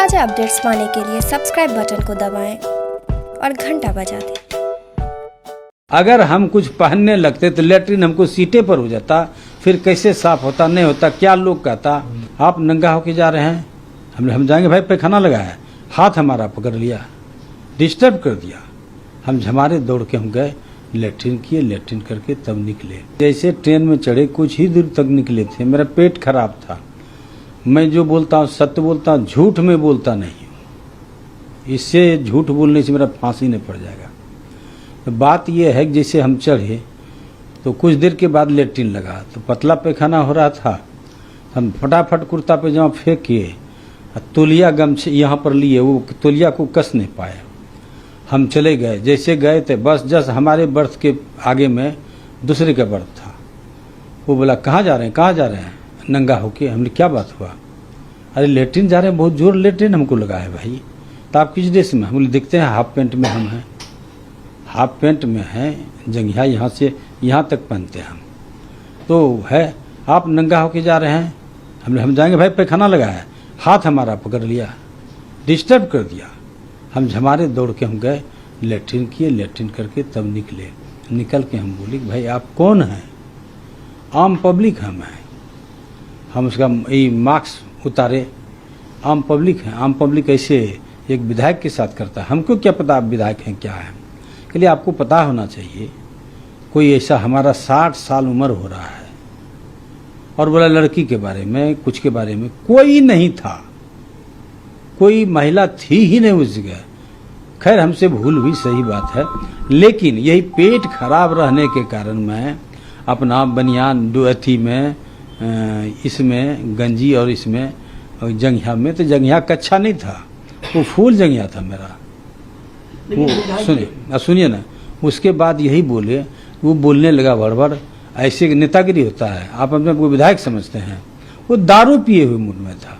ताज़ा अपडेट्स पाने के लिए सब्सक्राइब बटन को दबाएं और घंटा बजा दें। अगर हम कुछ पहनने लगते तो लेटरिन हमको सीटे पर हो जाता, फिर कैसे साफ होता नहीं होता, क्या लोग कहता आप नंगा होके जा रहे हैं। हम जाएंगे भाई पैखाना लगा है, हाथ हमारा पकड़ लिया, डिस्टर्ब कर दिया। हम झमारे दौड़ के हम गए, लेटरिन किए, लेटरिन करके तब निकले। जैसे ट्रेन में चढ़े कुछ ही दूर तक निकले थे, मेरा पेट खराब था। मैं जो बोलता हूँ सत्य बोलता हूँ, झूठ में बोलता नहीं हूँ। इससे झूठ बोलने से मेरा फांसी नहीं पड़ जाएगा। तो बात यह है कि जैसे हम चढ़े तो कुछ देर के बाद लेटरिन लगा, तो पतला पैखाना हो रहा था। हम फटाफट कुर्ता पैजामा फेंक किए, तौलिया गमछे यहाँ पर लिए, वो तौलिया को कस नहीं पाए। हम चले गए, जैसे गए थे बस जस्ट हमारे बर्थ के आगे में दूसरे का बर्थ था। वो बोला कहाँ जा रहे हैं, कहाँ जा रहे हैं, नंगा होके। हमने क्या बात हुआ, अरे लेटरिन जा रहे हैं, बहुत जोर लेटरिन हमको लगा है भाई। तो आप किस ड्रेस में, हम बोले देखते हैं हाफ पैंट में हम हैं, हाफ पैंट में हैं, जंघिया यहाँ से यहाँ तक पहनते हैं हम। तो है आप नंगा होके जा रहे हैं। हम जाएंगे भाई पैखाना लगा है, हाथ हमारा पकड़ लिया, डिस्टर्ब कर दिया। हम झमारे दौड़ के हम गए, लेटरिन किए, लेटरिन करके तब निकले। निकल के हम बोले भाई आप कौन हैं, आम पब्लिक हम हैं। हम उसका मार्क्स उतारे, आम पब्लिक हैं। आम पब्लिक ऐसे एक विधायक के साथ करता है, हमको क्या पता आप विधायक हैं क्या हैं। के लिए आपको पता होना चाहिए, कोई ऐसा हमारा 60 साल उम्र हो रहा है और बोला लड़की के बारे में कुछ के बारे में कोई नहीं था, कोई महिला थी ही नहीं उस जगह। खैर हमसे भूल हुई, सही बात है, लेकिन यही पेट खराब रहने के कारण मैं अपना बनियान डुअथी में इसमें गंजी और इसमें जंघिया में, तो जंघिया कच्चा नहीं था, वो फूल जंघिया था मेरा। वो सुनिए ना, उसके बाद यही बोले, वो बोलने लगा भड़बड़, ऐसे नेतागिरी होता है, आप अपने को विधायक समझते हैं। वो दारू पिए हुए मूड में था,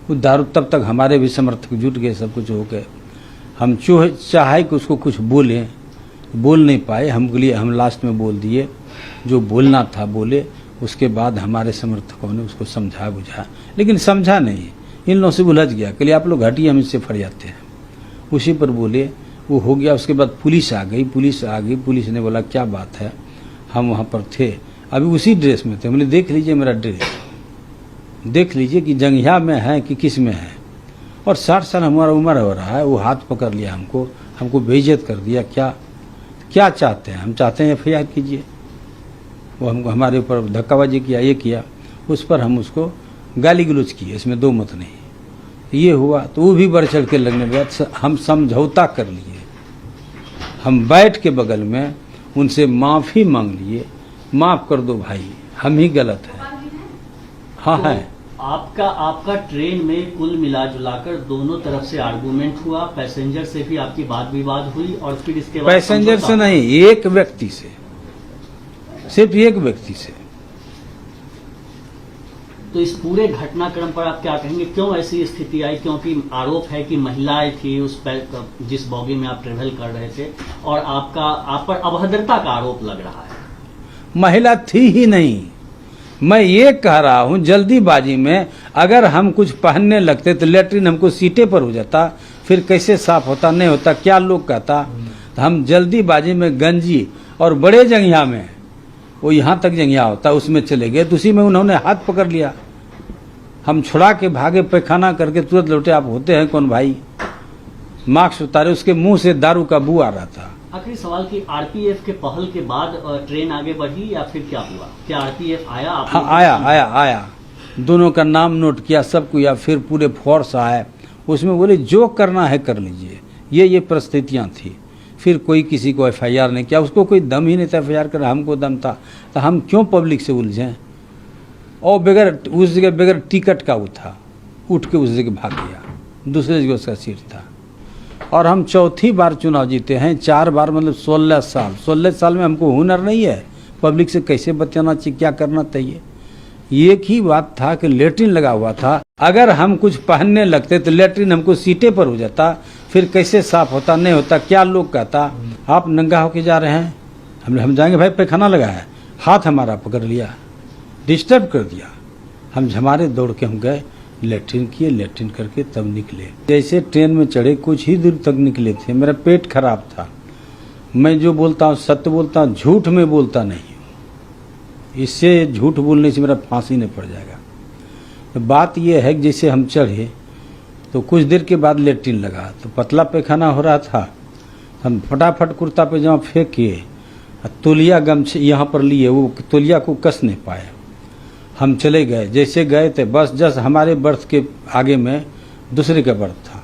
वो दारू, तब तक हमारे भी समर्थक जुट गए, सब कुछ हो गए। हम चाहे कि उसको कुछ बोले, बोल नहीं पाए, हमके लिए हम लास्ट में बोल दिए, जो बोलना था बोले। उसके बाद हमारे समर्थकों ने उसको समझा बुझा, लेकिन समझा नहीं, इन लोगों से उलझ गया। के लिए आप लोग हटिए, हम इससे फट जाते हैं। उसी पर बोले, वो हो गया। उसके बाद पुलिस आ गई, पुलिस ने बोला क्या बात है, हम वहाँ पर थे, अभी उसी ड्रेस में थे। मैंने देख लीजिए मेरा ड्रेस, देख लीजिए कि जंघिया में है कि किस में है। और 60 साल हमारा उम्र हो रहा है, वो हाथ पकड़ लिया हमको बेइज्जत कर दिया। क्या चाहते हैं, हम चाहते हैं FIR कीजिए। वो हमको हमारे ऊपर धक्काबाजी किया, ये किया, उस पर हम उसको गाली गलौज किए, इसमें दो मत नहीं। ये हुआ तो वो भी बढ़ चढ़ के लगने लगा। हम समझौता कर लिए, हम बैठ के बगल में उनसे माफ़ी मांग लिए, माफ़ कर दो भाई, हम ही गलत हैं। हाँ तो है। आपका ट्रेन में कुल मिला जुलाकर दोनों तरफ से आर्गुमेंट हुआ, पैसेंजर से भी आपकी बात विवाद हुई, और फिर इसके बाद पैसेंजर से नहीं, एक व्यक्ति से, सिर्फ एक व्यक्ति से। तो इस पूरे घटनाक्रम पर आप क्या कहेंगे, क्यों ऐसी स्थिति आई? क्योंकि आरोप है कि महिलाएं थी उस जिस बॉगी में आप ट्रेवल कर रहे थे, और आप पर अभद्रता का आरोप लग रहा है। महिला थी ही नहीं। मैं ये कह रहा हूँ, जल्दीबाजी में अगर हम कुछ पहनने लगते तो लेटरिन हमको सीटे पर हो जाता, फिर कैसे साफ होता नहीं होता, क्या लोग कहता। तो हम जल्दीबाजी में गंजी और बड़े जंघिया में, वो यहाँ तक जंघिया होता, उसमें चले गए, तो उसी में उन्होंने हाथ पकड़ लिया। हम छुड़ा के भागे, पैखाना करके तुरंत लौटे। आप होते हैं कौन भाई, मास्क उतारे, उसके मुंह से दारू का बू आ रहा था। आखिरी सवाल की RPF के पहल के बाद ट्रेन आगे बढ़ी या फिर क्या हुआ? क्या RPF आया? हाँ आया, दोनों का नाम नोट किया, सब किया, फिर पूरे फोर्स आए। उसमें बोले जो करना है कर लीजिए, ये परिस्थितियाँ थी। फिर कोई किसी को FIR नहीं किया, उसको कोई दम ही नहीं था FIR कर, हमको दम था। तो हम क्यों पब्लिक से उलझें। और उस जगह बगैर टिकट का वो था, उठ के उस जगह भाग गया, दूसरे जगह उसका सीट था। और हम चौथी बार चुनाव जीते हैं, 4 बार, मतलब 16 साल में हमको हुनर नहीं है पब्लिक से कैसे बचाना चाहिए, क्या करना चाहिए। एक ही बात था कि लेटरिन लगा हुआ था, अगर हम कुछ पहनने लगते तो लेटरिन हमको सीटे पर हो जाता, फिर कैसे साफ होता नहीं होता, क्या लोग कहता आप नंगा होके जा रहे हैं। हम जाएंगे भाई पैखाना लगा है, हाथ हमारा पकड़ लिया, डिस्टर्ब कर दिया। हम झमारे दौड़ के हम गए, लेटरिन किए, लेटरिन करके तब निकले। जैसे ट्रेन में चढ़े कुछ ही दूर तक निकले थे, मेरा पेट खराब था। मैं जो बोलता हूँ सत्य बोलता हूँ, झूठ में बोलता नहीं हूँ। इससे झूठ बोलने से मेरा फांसी नहीं पड़ जाएगा। तो बात यह है कि जैसे हम चढ़े तो कुछ देर के बाद लेटरिन लगा, तो पतला पैखाना हो रहा था। हम फटाफट कुर्ता पैजामा फेंक के तौलिया गमछे यहाँ पर लिए, वो तौलिया को कस नहीं पाए। हम चले गए, जैसे गए थे बस जस्ट हमारे बर्थ के आगे में दूसरे का बर्थ था।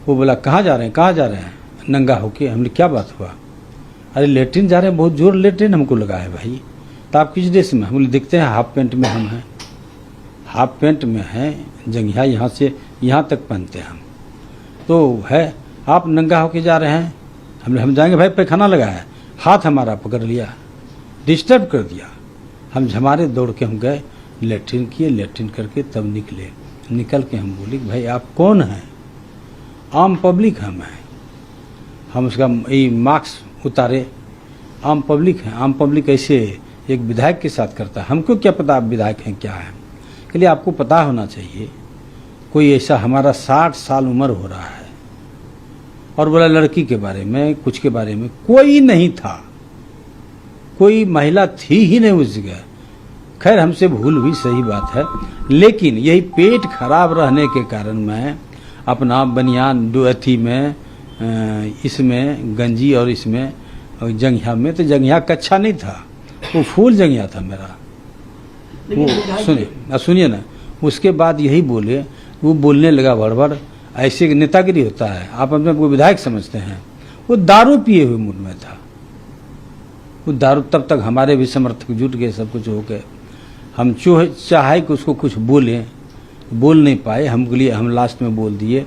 वो बोला कहाँ जा रहे हैं, कहाँ जा रहे हैं, नंगा होके। हमने क्या बात हुआ, अरे लेटरिन जा रहे हैं, बहुत जोर लेटरिन हमको लगा है भाई। तो आप किस ड्रेस में, हम बोले दिखते हैं हाफ पैंट में हम हैं, हाफ पैंट में हैं, जंघिया यहाँ से यहाँ तक पहनते हैं हम। तो है आप नंगा होके जा रहे हैं, हम जाएंगे भाई, पैखाना लगा है। हाथ हमारा पकड़ लिया, डिस्टर्ब कर दिया। हम झमारे दौड़ के हम गए, लेटरिन किए, लेटरिन करके तब निकले। निकल के हम बोले भाई आप कौन हैं, आम पब्लिक हम हैं। हम उसका ये मार्क्स उतारे, आम पब्लिक हैं। आम पब्लिक ऐसे एक विधायक के साथ करता है, हमको क्या पता आप विधायक हैं क्या है, के लिए आपको पता होना चाहिए। कोई ऐसा, हमारा 60 साल उम्र हो रहा है, और बोला लड़की के बारे में, कुछ के बारे में कोई नहीं था, कोई महिला थी ही नहीं उस जगह। खैर हमसे भूल हुई, सही बात है, लेकिन यही पेट खराब रहने के कारण मैं अपना बनियान अथी में, इसमें गंजी और इसमें जंघिया में, तो जंघिया कच्छा नहीं था, वो फूल जंघिया था मेरा। वो सुनिए ना, उसके बाद यही बोले, वो बोलने लगा भड़बड़, ऐसे नेतागिरी होता है, आप अपने को विधायक समझते हैं। वो दारू पिए हुए मूड में था, वो दारू, तब तक हमारे भी समर्थक जुट गए, सब कुछ हो गए। हम चाहे कि उसको कुछ बोलें, बोल नहीं पाए। हम लास्ट में बोल दिए,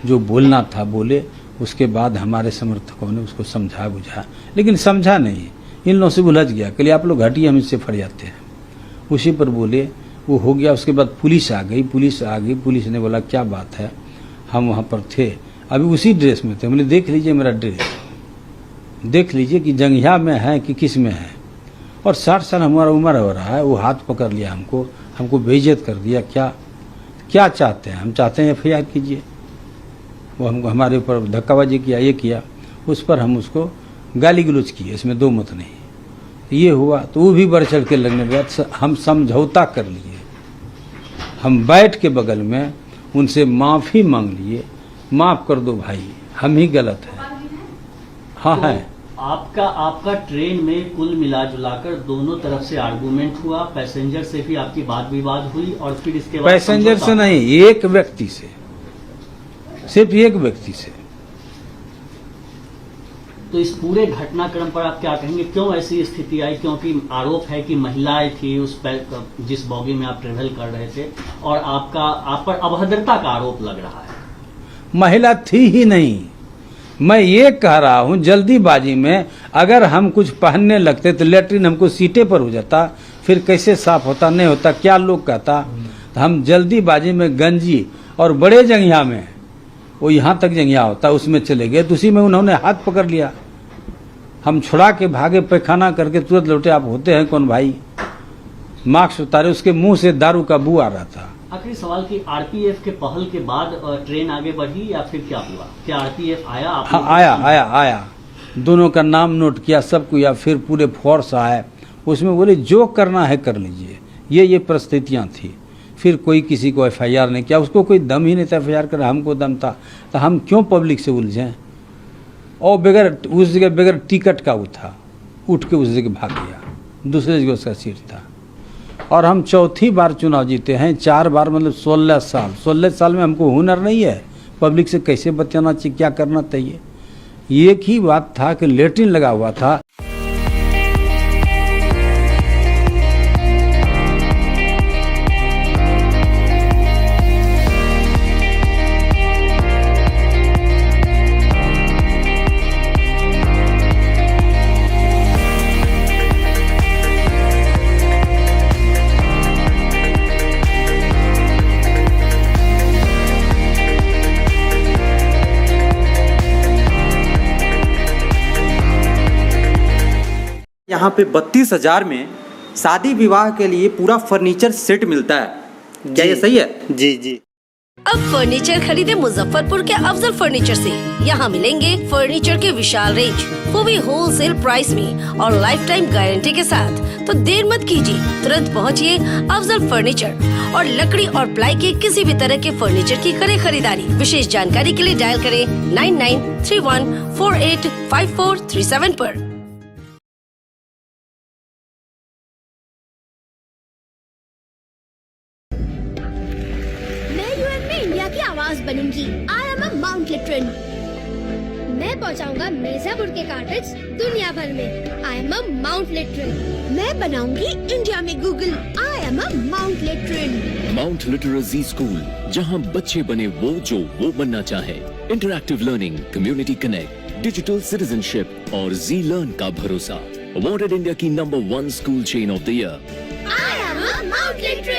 जो बोलना था बोले। उसके बाद हमारे समर्थकों ने उसको समझा बुझा, लेकिन समझा नहीं, इन लोगों से उलझ गया। कल आप लोग हटिए, हम इससे फट जाते हैं। उसी पर बोले, वो हो गया। उसके बाद पुलिस आ गई, पुलिस ने बोला क्या बात है, हम वहाँ पर थे, अभी उसी ड्रेस में थे। मैंने देख लीजिए मेरा ड्रेस, देख लीजिए कि जंघिया में है कि किस में है। और 60 साल हमारा उम्र हो रहा है। वो हाथ पकड़ लिया हमको बेइज्जत कर दिया। क्या चाहते हैं, हम चाहते हैं FIR कीजिए। वो हमको हमारे ऊपर धक्काबाजी किया, ये किया, उस पर हम उसको गाली गलौज किए, इसमें दो मत नहीं। ये हुआ तो वो भी बढ़ चढ़ के लगने लगा। हम समझौता कर लिए, हम बैठ के बगल में उनसे माफ़ी मांग लिए, माफ़ कर दो भाई, हम ही गलत हैं। हाँ तो है। आपका ट्रेन में कुल मिला जुलाकर दोनों तरफ से आर्गुमेंट हुआ, पैसेंजर से भी आपकी बात विवाद हुई, और फिर इसके बाद पैसेंजर से नहीं, एक व्यक्ति से, सिर्फ एक व्यक्ति से। तो इस पूरे घटनाक्रम पर आप क्या कहेंगे, क्यों ऐसी स्थिति आई? क्योंकि आरोप है कि महिलाएं थी उस जिस बॉगी में आप ट्रेवल कर रहे थे, और आप पर अभद्रता का आरोप लग रहा है। महिला थी ही नहीं। मैं ये कह रहा हूँ, जल्दीबाजी में अगर हम कुछ पहनने लगते तो लेटरिन हमको सीटे पर हो जाता, फिर कैसे साफ होता नहीं होता, क्या लोग कहता। तो हम जल्दीबाजी में गंजी और बड़े जंघिया में, वो यहाँ तक जंघिया होता, उसमें चले गए, तो उसी में उन्होंने हाथ पकड़ लिया। हम छुड़ा के भागे, पैखाना करके तुरंत लौटे। आप होते हैं कौन भाई? मास्क उतारे, उसके मुंह से दारू का बू आ रहा था। आखिरी सवाल की, RPF के पहल के बाद ट्रेन आगे बढ़ी या फिर क्या हुआ? क्या RPF आया? हाँ, आया। दोनों का नाम नोट किया, सब किया, फिर पूरे फोर्स आए। उसमें बोले जो करना है कर लीजिए। ये परिस्थितियाँ थी। फिर कोई किसी को FIR नहीं किया, उसको कोई दम ही नहीं था FIR कर, हमको दम था। तो हम क्यों पब्लिक से उलझें? और बगैर उस जगह बगैर टिकट का वो था, उठ के उस जगह भाग गया, दूसरे जगह उसका सीट था। और हम चौथी बार चुनाव जीते हैं, 4 बार, मतलब 16 साल में हमको हुनर नहीं है पब्लिक से कैसे बचाना चाहिए, क्या करना चाहिए। एक ही बात था कि लेटरिन लगा हुआ था। यहाँ पे 32,000 में शादी विवाह के लिए पूरा फर्नीचर सेट मिलता है। क्या ये सही है? जी जी। अब फर्नीचर खरीदे मुजफ्फरपुर के अफजल फर्नीचर से। यहाँ मिलेंगे फर्नीचर के विशाल रेंज, वो भी होलसेल प्राइस में और लाइफ टाइम गारंटी के साथ। तो देर मत कीजिए, तुरंत पहुँचिए अफजल फर्नीचर और लकड़ी और प्लाई के किसी भी तरह के फर्नीचर की करें खरीदारी। विशेष जानकारी के लिए डायल करें 9931485437 पर। इंडिया की आवाज बनूंगी। आई एम अ माउंट लिटरन। मैं पहुंचाऊंगा मिर्जापुर के कार्टेज दुनिया भर में। I am a Mount Literan. मैं बनाऊंगी इंडिया में Google. I am a Mount Literan. Mount literacy school, जहां बच्चे बने वो बनना चाहे। Interactive learning, community connect, digital citizenship और जी लर्न का भरोसा। अवॉर्डेड इंडिया की number 1 school chain of the year. I am a Mount लिटरन।